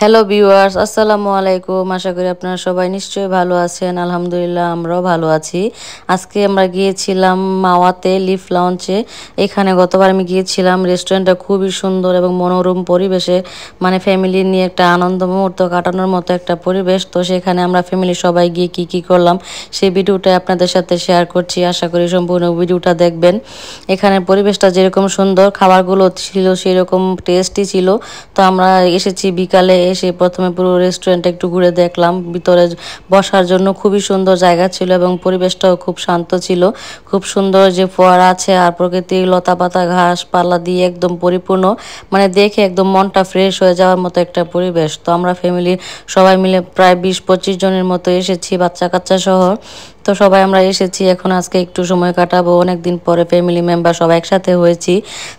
Hello viewers, আসসালামু আলাইকুম। আশা করি আপনারা সবাই নিশ্চয়ই ভালো আছেন। আলহামদুলিল্লাহ আমরাও ভালো আছি। আজকে আমরা গিয়েছিলাম মাওয়াতে লিফ লঞ্চে। এখানে গতবার আমি গিয়েছিলাম। রেস্টুরেন্টটা খুবই সুন্দর এবং মনোরম পরিবেশে, মানে ফ্যামিলি নিয়ে একটা আনন্দ মুহূর্ত কাটানোর মতো একটা পরিবেশ। তো সেখানে আমরা ফ্যামিলি সবাই গিয়ে কি করলাম সেই ভিডিওটা আপনাদের সাথে শেয়ার করছি। আশা করি সম্পূর্ণ ভিডিওটা দেখবেন। এখানে পরিবেশটা যেরকম সুন্দর, খাবারগুলো ছিল সেরকম টেস্টি ছিল। তো আমরা এসেছি বিকালে, এসে প্রথমে পুরো রেস্টুরেন্টে একটু ঘুরে দেখলাম। ভিতরে বসার জন্য খুবই সুন্দর জায়গা ছিল এবং পরিবেশটাও খুব শান্ত ছিল। খুব সুন্দর যে ফোয়ারা আছে আর প্রকৃতির লতা পাতা ঘাস পালা দিয়ে একদম পরিপূর্ণ, মানে দেখে একদম মনটা ফ্রেশ হয়ে যাওয়ার মতো একটা পরিবেশ। তো আমরা ফ্যামিলি সবাই মিলে প্রায় 20-25 জনের মতো এসেছি, বাচ্চা কাচ্চা সহ। তো সবাই আমরা এসেছি, এখন আজকে একটু সময় কাটাবো। অনেকদিন পরে ফ্যামিলি মেম্বার সবাই একসাথে হয়েছি।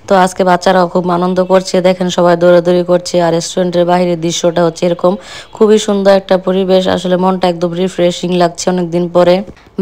তো আজকে বাচ্চারাও খুব আনন্দ করছে, দেখেন সবাই দৌড়াদৌড়ি করছে। আর রেস্টুরেন্টের বাইরের দৃশ্যটা হচ্ছে এরকম, খুবই সুন্দর একটা পরিবেশ। আসলে মনটা একদম রিফ্রেশিং লাগছে অনেকদিন পরে।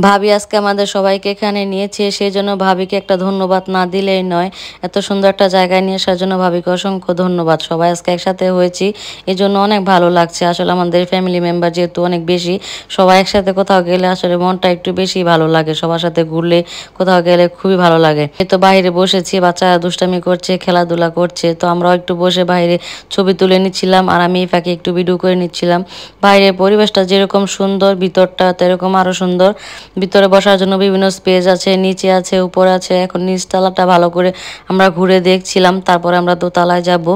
ভাবি আজকে আমাদের সবাইকে এখানে নিয়েছে, সেই জন্য ভাবিকে একটা ধন্যবাদ না দিলেই নয়। এত সুন্দর একটা জায়গায় নিয়ে আসার জন্য ভাবিকে অসংখ্য ধন্যবাদ। সবাই আজকে একসাথে হয়েছি, এই জন্য অনেক ভালো লাগছে। আসলে আমাদের ফ্যামিলি মেম্বার যেহেতু অনেক বেশি, সবাই একসাথে কোথাও গেলে আসলে মনটা একটু বেশি ভালো লাগে। সবার সাথে ঘুরলে কোথাও গেলে খুবই ভালো লাগে। এই তো বাইরে বসেছি, বাচ্চারা দুষ্টামি করছে, খেলাধুলা করছে। তো আমরাও একটু বসে বাইরে ছবি তুলে নিচ্ছিলাম আর আমি এই ফাঁকে একটু ভিডিও করে নিচ্ছিলাম। বাইরের পরিবেশটা যেরকম সুন্দর, ভিতরটা তেরকম আরো সুন্দর। ভিতরে বসার জন্য বিভিন্ন স্পেস আছে, নিচে আছে, উপরে আছে। এখন নিচতলাটা ভালো করে আমরা ঘুরে দেখছিলাম, তারপরে আমরা দোতলায় যাব।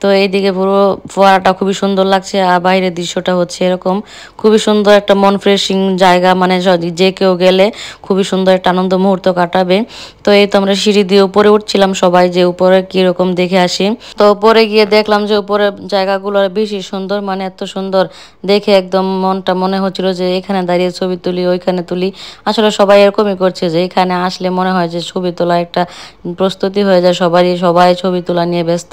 তো এইদিকে পুরো ফোয়ারাটা খুবই সুন্দর লাগছে আর বাইরের দৃশ্যটা হচ্ছে এরকম, খুবই সুন্দর একটা মন ফ্রেশিং জায়গা। মানে যে কেউ গেলে খুবই সুন্দর একটা আনন্দ মুহূর্ত কাটাবে। তো এই তো আমরা সিঁড়ি দিয়ে উপরে উঠছিলাম সবাই, যে উপরে কিরকম দেখে আসি। তো উপরে গিয়ে দেখলাম যে উপরে জায়গাগুলো বেশি সুন্দর, মানে এত সুন্দর দেখে একদম মনটা মনে হচ্ছিল যে এখানে দাঁড়িয়ে ছবি তুলি, ওইখানে তুলি। আসলে সবাই এরকমই করছে যে এখানে আসলে মনে হয় যে ছবি তোলা একটা প্রস্তুতি হয়ে যায় সবারই, সবাই ছবি তোলা নিয়ে ব্যস্ত।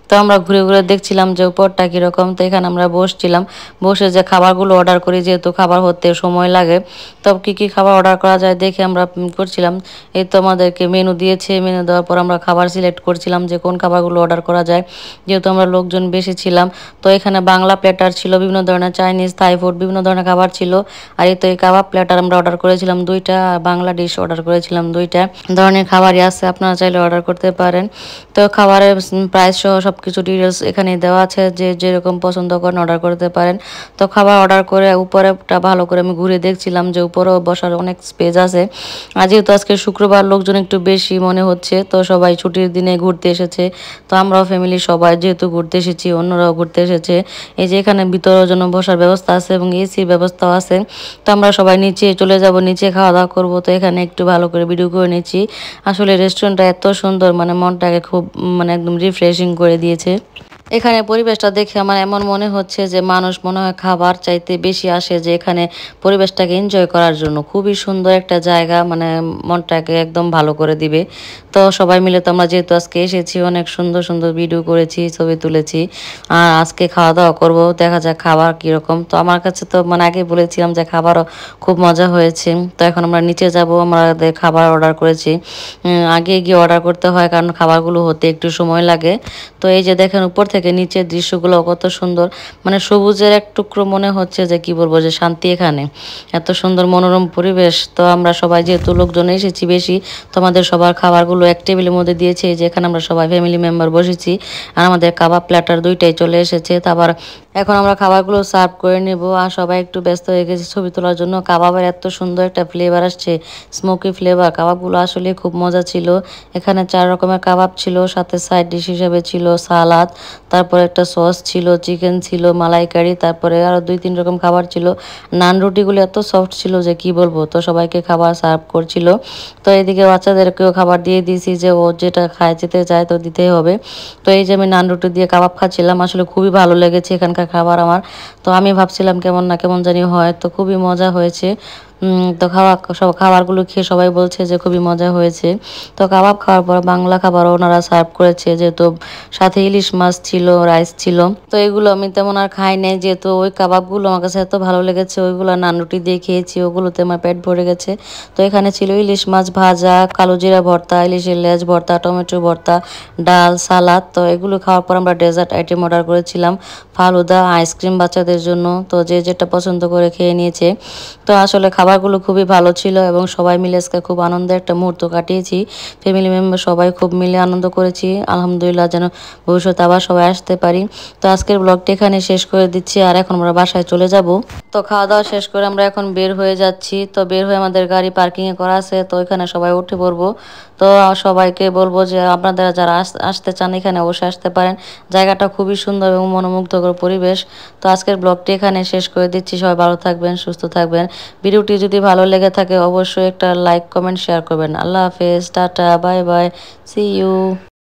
তো আমরা ঘুরে ঘুরে দেখছিলাম যে উপরটা কীরকম। তো এখানে আমরা বসছিলাম, বসে যে খাবারগুলো অর্ডার করি, যেহেতু খাবার হতে সময় লাগে। তো কী খাবার অর্ডার করা যায় দেখে আমরা করছিলাম। এই তো আমাদেরকে মেনু দিয়েছে, মেনু দেওয়ার পর আমরা খাবার সিলেক্ট করছিলাম যে কোন খাবারগুলো অর্ডার করা যায়, যেহেতু আমরা লোকজন বেশি ছিলাম। তো এখানে বাংলা প্ল্যাটার ছিল, বিভিন্ন ধরনের চাইনিজ, থাই ফুড, বিভিন্ন ধরনের খাবার ছিল। আর এই তো এই কাবাব প্ল্যাটার আমরা অর্ডার করেছিলাম 2টা, বাংলা ডিশ অর্ডার করেছিলাম 2টা। ধরনের খাবারই আছে, আপনারা চাইলে অর্ডার করতে পারেন। তো খাবারের প্রাইস সহ সব কিছু ডিটেলস এখানে দেওয়া আছে, যে যেরকম পছন্দ করেন অর্ডার করতে পারেন। তো খাবার অর্ডার করে উপরেটা ভালো করে আমি ঘুরে দেখছিলাম যে উপরেও বসার অনেক স্পেস আছে। আর যেহেতু আজকে শুক্রবার, লোকজন একটু বেশি মনে হচ্ছে, তো সবাই ছুটির দিনে ঘুরতে এসেছে। তো আমরাও ফ্যামিলি সবাই যেহেতু ঘুরতে এসেছি, অন্যরাও ঘুরতে এসেছে। এই যে এখানে ভিতরের জন্য বসার ব্যবস্থা আছে এবং এসির ব্যবস্থাও আছে। তো আমরা সবাই নিচে চলে যাব, নিচে খাওয়া দাওয়া করবো। তো এখানে একটু ভালো করে ভিডিও করে নিচ্ছি। আসলে রেস্টুরেন্টটা এত সুন্দর, মানে মনটাকে খুব, মানে একদম রিফ্রেশিং করে দিয়েছে। এখানে পরিবেশটা দেখে আমার এমন মনে হচ্ছে যে মানুষ মনে হয় খাবার চাইতে বেশি আসে, যে এখানে পরিবেশটাকে এনজয় করার জন্য। খুবই সুন্দর একটা জায়গা, মানে মনটাকে একদম ভালো করে দিবে। তো সবাই মিলে তো আমরা যেহেতু আজকে এসেছি, অনেক সুন্দর সুন্দর ভিডিও করেছি, ছবি তুলেছি। আর আজকে খাওয়া দাওয়া করবো, দেখা যাক খাবার কীরকম। তো আমার কাছে তো মানে আগে বলেছিলাম যে খাবারও খুব মজা হয়েছে। তো এখন আমরা নিচে যাব, আমাদের খাবার অর্ডার করেছি। আগে গিয়ে অর্ডার করতে হয়, কারণ খাবারগুলো হতে একটু সময় লাগে। তো এই যে দেখেন উপর থেকে নিচের দৃশ্যগুলো কত সুন্দর, মানে সবুজের এক টুকরো মনে হচ্ছে যে কি বলবো, যে শান্তি এখানে, এত সুন্দর মনোরম পরিবেশ। তো আমরা সবাই যেহেতু লোকজন এসেছি বেশি, তো আমাদের সবার খাবারগুলো এক টেবিলের মধ্যে দিয়েছে। যেখানে আমরা সবাই ফ্যামিলি মেম্বার বসেছি। আর আমাদের কাবাব প্ল্যাটার 2টাই চলে এসেছে। তারপর এখন আমরা খাবারগুলো সার্ভ করে নেব। আর সবাই একটু ব্যস্ত হয়ে গেছে ছবি তোলার জন্য। কাবাবের এত সুন্দর একটা ফ্লেভার আসছে, স্মোকি ফ্লেভার। কাবাবগুলো আসলে খুব মজা ছিল। এখানে 4 রকমের কাবাব ছিল, সাথে সাইড ডিশ হিসেবে ছিল সালাদ, তারপরে একটা সস ছিল, চিকেন ছিল, মালাইকারি, তারপরে আরও 2-3 রকম খাবার ছিল। নান রুটিগুলো এত সফট ছিল যে কি বলবো। তো সবাইকে খাবার সার্ভ করছিল। তো এদিকে বাচ্চাদেরকেও খাবার দিয়ে দিয়েছি, যে ও যেটা খায় যেতে চায় তো দিতেই হবে। তো এই যে আমি নান রুটি দিয়ে কাবাব খাচ্ছিলাম, আসলে খুবই ভালো লেগেছে এখানকার খাবার আমার। তো আমি ভাবছিলাম কেমন না কেমন জানি হয়, তো খুবই মজা হয়েছে। তো সব খাবারগুলো খেয়ে সবাই বলছে যে খুবই মজা হয়েছে। তো কাবাব খাওয়ার পর বাংলা খাবারও ওনারা সার্ভ করেছে, যেহেতু সাথে ইলিশ মাছ ছিল, রাইস ছিল। তো এগুলো আমি তেমন আর খাই নাই, যেহেতু ওই কাবাবগুলো আমার কাছে এত ভালো লেগেছে, ওইগুলো নান রুটি দিয়ে খেয়েছি, ওগুলোতে আমার পেট ভরে গেছে। তো এখানে ছিল ইলিশ মাছ ভাজা, কালো জিরা ভর্তা, ইলিশের লেজ ভর্তা, টমেটো ভর্তা, ডাল, সালাদ। তো এগুলো খাওয়ার পর আমরা ডেজার্ট আইটেম অর্ডার করেছিলাম, ফালুদা, আইসক্রিম বাচ্চাদের জন্য। তো যে যেটা পছন্দ করে খেয়ে নিয়েছে। তো আসলে খাবারগুলো খুবই ভালো ছিল এবং সবাই মিলে আজকে খুব আনন্দের একটা মুহূর্ত কাটিয়েছি। ফ্যামিলি মেম্বার সবাই খুব মিলে আনন্দ করেছি। আলহামদুলিল্লাহ, যেন ভবিষ্যতে আবার সবাই আসতে পারি। তো আজকের ব্লগটি এখানে শেষ করে দিচ্ছি, আর এখন আমরা বাসায় চলে যাব। তো খাওয়া দাওয়া শেষ করে আমরা এখন বের হয়ে যাচ্ছি। তো বের হয়ে আমাদের গাড়ি পার্কিংয়ে করা আছে, তো এখানে সবাই উঠে পড়বো। তো সবাইকে বলবো যে আপনারা যারা আসতে চান এখানে অবশ্যই আসতে পারেন। জায়গাটা খুবই সুন্দর এবং মনোমুগ্ধকর পরিবেশ। তো আজকের ব্লগটি এখানে শেষ করে দিচ্ছি। সবাই ভালো থাকবেন, সুস্থ থাকবেন। ভিডিওটি যদি ভালো লেগে থাকে অবশ্যই একটা লাইক, কমেন্ট, শেয়ার করবেন। আল্লাহ হাফেজ, tata, bye bye, see you.